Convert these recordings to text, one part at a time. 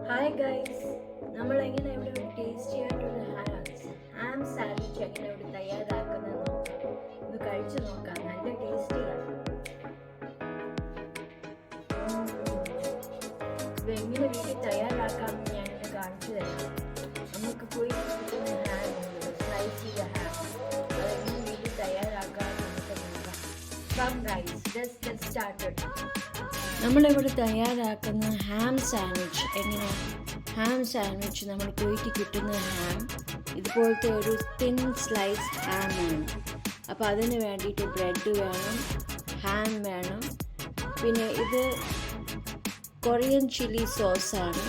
Hi guys, നമ്മളെങ്ങനെ ഇവിടെ ഒരു ടേസ്റ്റി ആയിട്ടൊരു ഹാം സാൻഡ്വിച്ച് എങ്ങനെ ഇവിടെ തയ്യാറാക്കുന്നത് നോക്കാം. ഇത് കഴിച്ചു നോക്കാം, നല്ല ടേസ്റ്റിയാണ്. ഇത് എങ്ങനെ വീട്ടിൽ തയ്യാറാക്കാമെന്ന് ഞാനിവിടെ കാണിച്ചു തരാം. നമുക്ക് പോയി കിട്ടുന്ന ഹാം സ്ലൈസ് ചെയ്ത ഹാം അതെങ്ങനെ വീട്ടിൽ തയ്യാറാക്കാമെന്ന് നമുക്ക് നോക്കാം. Come guys, let's get started. നമ്മളിവിടെ തയ്യാറാക്കുന്ന ഹാം സാൻഡ്വിച്ച് എങ്ങനെയാണ്? ഹാം സാൻഡ്വിച്ച് നമ്മൾ കുഴിക്ക് കിട്ടുന്ന ഹാം ഇതുപോലത്തെ ഒരു തിൻ സ്ലൈസ് ഹാം വേണം. അപ്പോൾ അതിന് വേണ്ടിയിട്ട് ബ്രെഡ് വേണം, ഹാം വേണം, പിന്നെ ഇത് കൊറിയൻ ചില്ലി സോസാണ്,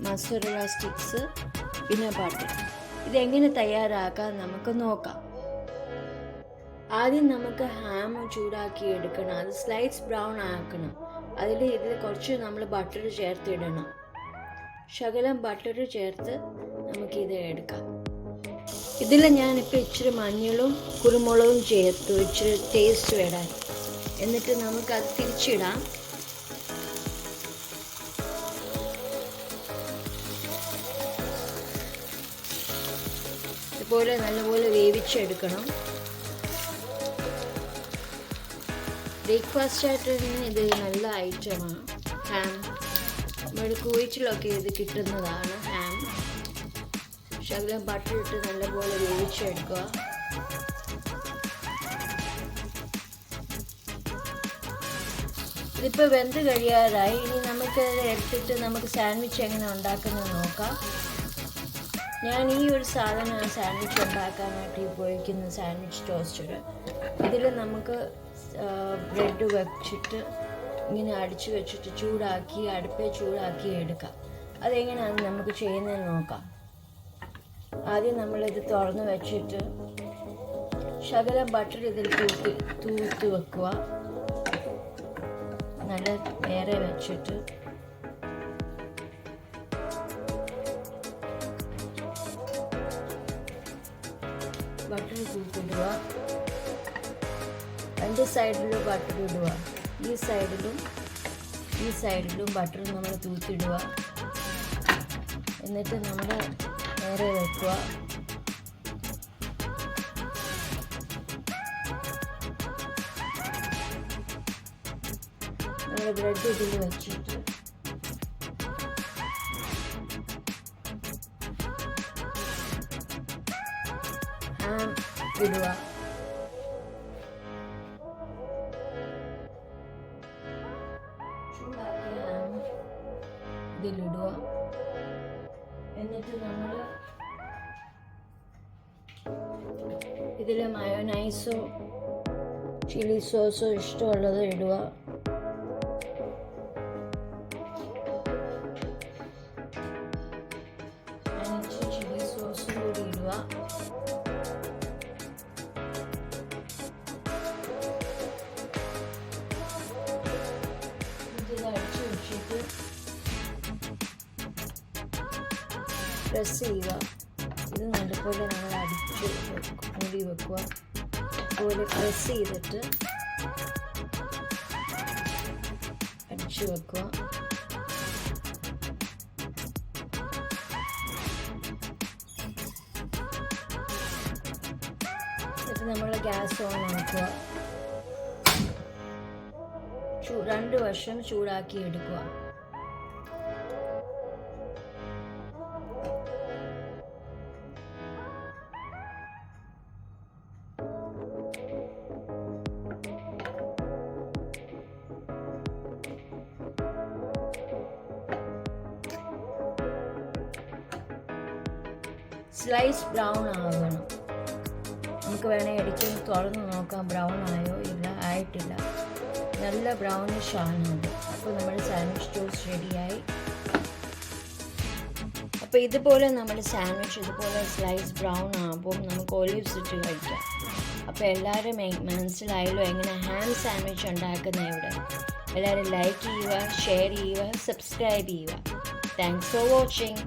മൊസറല്ല സ്റ്റിക്സ്, പിന്നെ ബട്ടർ. ഇതെങ്ങനെ തയ്യാറാക്കാൻ നമുക്ക് നോക്കാം. ആദ്യം നമുക്ക് ഹാം ചൂടാക്കി എടുക്കണം, അത് സ്ലൈസ് ബ്രൗൺ ആക്കണം. ഇതിൽ കുറച്ച് നമ്മൾ ബട്ടർ ചേർത്തിടണം. ശകലം ബട്ടർ ചേർത്ത് നമുക്കിത് എടുക്കാം. ഇതിൽ ഞാനിപ്പോൾ ഇച്ചിരി മഞ്ഞളും കുരുമുളകും ചേർത്തു, ഇച്ചിരി ടേസ്റ്റ് വരാൻ. എന്നിട്ട് നമുക്കത് തിരിച്ചിടാം. ഇതുപോലെ നല്ലപോലെ വേവിച്ചെടുക്കണം. ബ്രേക്ക്ഫാസ്റ്റ് ആയിട്ട് ഇത് നല്ല ഐറ്റമാണ് ഹാം. നമ്മുടെ കുവൈറ്റിലൊക്കെ ഇത് കിട്ടുന്നതാണ് ഹാം. ശകലം ബട്ടർ ഇട്ട് നല്ലപോലെ വേവിച്ചെടുക്കുക. ഇതിപ്പോൾ വെന്ത് കഴിയാറായി. ഇനി നമുക്കത് എടുത്തിട്ട് നമുക്ക് സാൻഡ്വിച്ച് എങ്ങനെ ഉണ്ടാക്കുന്നത് നോക്കാം. ഞാൻ ഈ ഒരു സാധനമാണ് സാൻഡ്വിച്ച് ഉണ്ടാക്കാനായിട്ട് ഉപയോഗിക്കുന്ന സാൻഡ്വിച്ച് ടോസ്റ്റർ. ഇതിൽ നമുക്ക് ബ്രെഡ് വെച്ചിട്ട് ഇങ്ങനെ അടിച്ചു വെച്ചിട്ട് അടുപ്പേ ചൂടാക്കി എടുക്കാം. അതെങ്ങനെയാണ് നമുക്ക് ചെയ്യുന്നത് നോക്കാം. ആദ്യം നമ്മളിത് തുറന്ന് വെച്ചിട്ട് ശകലം ബട്ടർ ഇതിൽ തൂത്ത് വെക്കുക. നല്ല നേരെ വെച്ചിട്ട് ബട്ടർ തൂത്തിടുക. രണ്ട് സൈഡിലും ബട്ടർ ഇടുക. ഈ സൈഡിലും ബട്ടർ നമ്മൾ തൂത്തിടുക. എന്നിട്ട് നമ്മൾ നേരെ വെക്കുക. നമ്മൾ ബ്രെഡ് ഇതിൽ വെച്ചിട്ട് ഹാം ഇടുക. ഇതിലിടുക. എന്നിട്ട് നമ്മൾ ഇതിൽ മയോനൈസോ ചില്ലി സോസോ ഇഷ്ടമുള്ളത് ഇടുക. ചില്ലി സോസും കൂടി ഇടുക. ഇത് അടിച്ചു വെച്ചിട്ട് പ്രസ് ചെയ്യുക. ഇത് നല്ലപോലെ നമ്മൾ അടിച്ച് മൂടി വെക്കുക. അതുപോലെ പ്രസ് ചെയ്തിട്ട് അടിച്ചു വെക്കുക. എന്നിട്ട് നമ്മൾ ഗ്യാസ് ഓൺ ആക്കുക. 2 വശം ചൂടാക്കി എടുക്കുക. സ്ലൈസ് ബ്രൗൺ ആകണം. നമുക്ക് വേണേൽ ഇടയ്ക്ക് തുറന്ന് നോക്കാം ബ്രൗൺ ആയോ ഇല്ല. ആയിട്ടില്ല, നല്ല ബ്രൗണിഷ് ആണത്. അപ്പോൾ നമ്മുടെ സാൻഡ്വിച്ച് ടോസ്റ്റ് റെഡിയായി. അപ്പോൾ ഇതുപോലെ നമ്മുടെ സാൻഡ്വിച്ച് ഇതുപോലെ സ്ലൈസ് ബ്രൗൺ ആകുമ്പോൾ നമുക്ക് ഒലിവ്സ് ഇട്ട് കഴിക്കാം. അപ്പോൾ എല്ലാവരും മനസ്സിലായല്ലോ എങ്ങനെ ഹാം സാൻഡ്വിച്ച് ഉണ്ടാക്കുന്നത്. ഇവിടെ എല്ലാവരും ലൈക്ക് ചെയ്യുക, ഷെയർ ചെയ്യുക, സബ്സ്ക്രൈബ് ചെയ്യുക. Thanks for watching.